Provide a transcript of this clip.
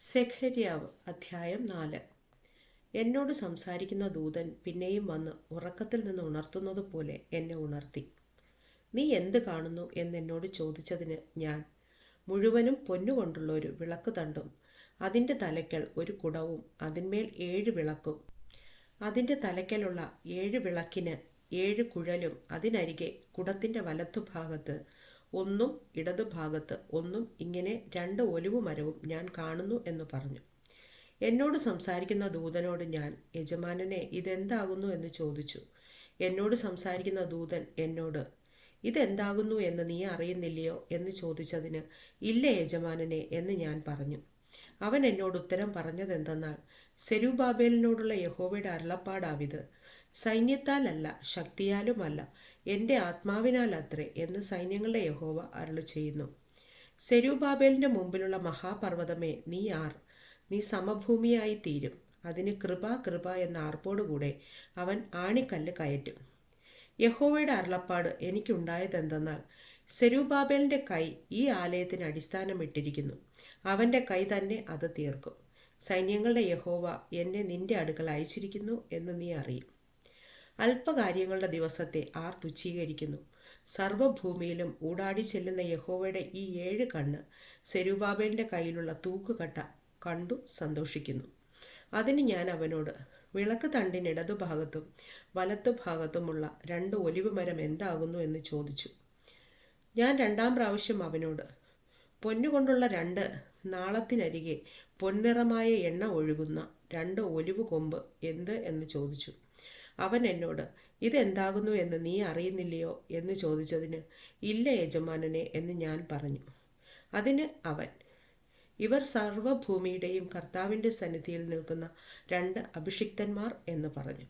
സെഖര്യാവ് അധ്യായം 4. എന്നോട് സംസാരിക്കുന്ന ദൂതൻ പിന്നെയും വന്ന് ഉറക്കത്തിൽ നിന്ന് ഉണർത്തുന്നത് പോലെ എന്നെ ഉണർത്തി. നീ എന്ത് കാണുന്നു എന്നെന്നോട് ചോദിച്ചതിന് ഞാൻ, മുഴുവനും പൊന്നുകൊണ്ടുള്ള ഒരു വിളക്ക് തണ്ടും അതിൻ്റെ തലയ്ക്കൽ ഒരു കുടവും അതിന്മേൽ 7 വിളക്കും, അതിൻ്റെ തലയ്ക്കലുള്ള 7 വിളക്കിന് 7 കുഴലും, അതിനരികെ കുടത്തിൻ്റെ വലത്തുഭാഗത്ത് ഒന്നും ഇടതുഭാഗത്ത് ഒന്നും, ഇങ്ങനെ 2 ഒലിവുമരവും ഞാൻ കാണുന്നു എന്ന് പറഞ്ഞു. എന്നോട് സംസാരിക്കുന്ന ദൂതനോട് ഞാൻ, യജമാനനെ, ഇതെന്താകുന്നു എന്ന് ചോദിച്ചു. എന്നോട് സംസാരിക്കുന്ന ദൂതൻ എന്നോട്, ഇതെന്താകുന്നു എന്ന് നീ അറിയുന്നില്ലയോ എന്ന് ചോദിച്ചതിന്, ഇല്ല യജമാനനെ എന്ന് ഞാൻ പറഞ്ഞു. അവൻ എന്നോട് ഉത്തരം പറഞ്ഞതെന്തെന്നാൽ, സെരുബ്ബാബേലിനോടുള്ള യഹോവയുടെ അരുളപ്പാടാവിത്, സൈന്യത്താലല്ല ശക്തിയാലുമല്ല എൻ്റെ ആത്മാവിനാലത്രേ എന്ന് സൈന്യങ്ങളുടെ യഹോവ അരുളിച്ചെയ്യുന്നു. സെരുബ്ബാബേലിൻ്റെ മുമ്പിലുള്ള മഹാപർവ്വതമേ, നീ ആർ? നീ സമഭൂമിയായി തീരും. അതിന് കൃപ കൃപ എന്ന ആർപ്പോടുകൂടെ അവൻ ആണിക്കല്ല് കയറ്റും. യഹോവയുടെ അരുളപ്പാട് എനിക്കുണ്ടായതെന്തെന്നാൽ, സെരുബ്ബാബേലിൻ്റെ കൈ ഈ ആലയത്തിന് അടിസ്ഥാനമിട്ടിരിക്കുന്നു. അവൻ്റെ കൈ തന്നെ അത് തീർക്കും. സൈന്യങ്ങളുടെ യഹോവ എന്നെ നിന്റെ അടുക്കൽ അയച്ചിരിക്കുന്നു എന്ന് നീ അറിയും. അല്പകാര്യങ്ങളുടെ ദിവസത്തെ ആർ തുച്ഛീകരിക്കുന്നു? സർവ്വഭൂമിയിലും ഊടാടി ചെല്ലുന്ന യഹോവയുടെ ഈ 7 കണ്ണ് സെരുബ്ബാബേലിൻ്റെ കയ്യിലുള്ള തൂക്കുകട്ട കണ്ടു സന്തോഷിക്കുന്നു. അതിന് ഞാൻ അവനോട്, വിളക്ക് തണ്ടിന് ഇടതുഭാഗത്തും വലത്തുഭാഗത്തുമുള്ള 2 ഒലിവുമരം എന്താകുന്നു എന്ന് ചോദിച്ചു. ഞാൻ 2 പ്രാവശ്യം അവനോട്, പൊന്നുകൊണ്ടുള്ള 2 നാളത്തിനരികെ പൊൻനിറമായ എണ്ണ ഒഴുകുന്ന 2 ഒലിവ് കൊമ്പ് എന്ത് എന്ന് ചോദിച്ചു. അവൻ എന്നോട്, ഇതെന്താകുന്നു എന്ന് നീ അറിയുന്നില്ലയോ എന്ന് ചോദിച്ചതിന്, ഇല്ല യജമാനനെ എന്ന് ഞാൻ പറഞ്ഞു. അതിന് അവൻ, ഇവർ സർവ്വഭൂമിയുടെയും കർത്താവിൻ്റെ സന്നിധിയിൽ നിൽക്കുന്ന 2 അഭിഷിക്തന്മാർ എന്ന് പറഞ്ഞു.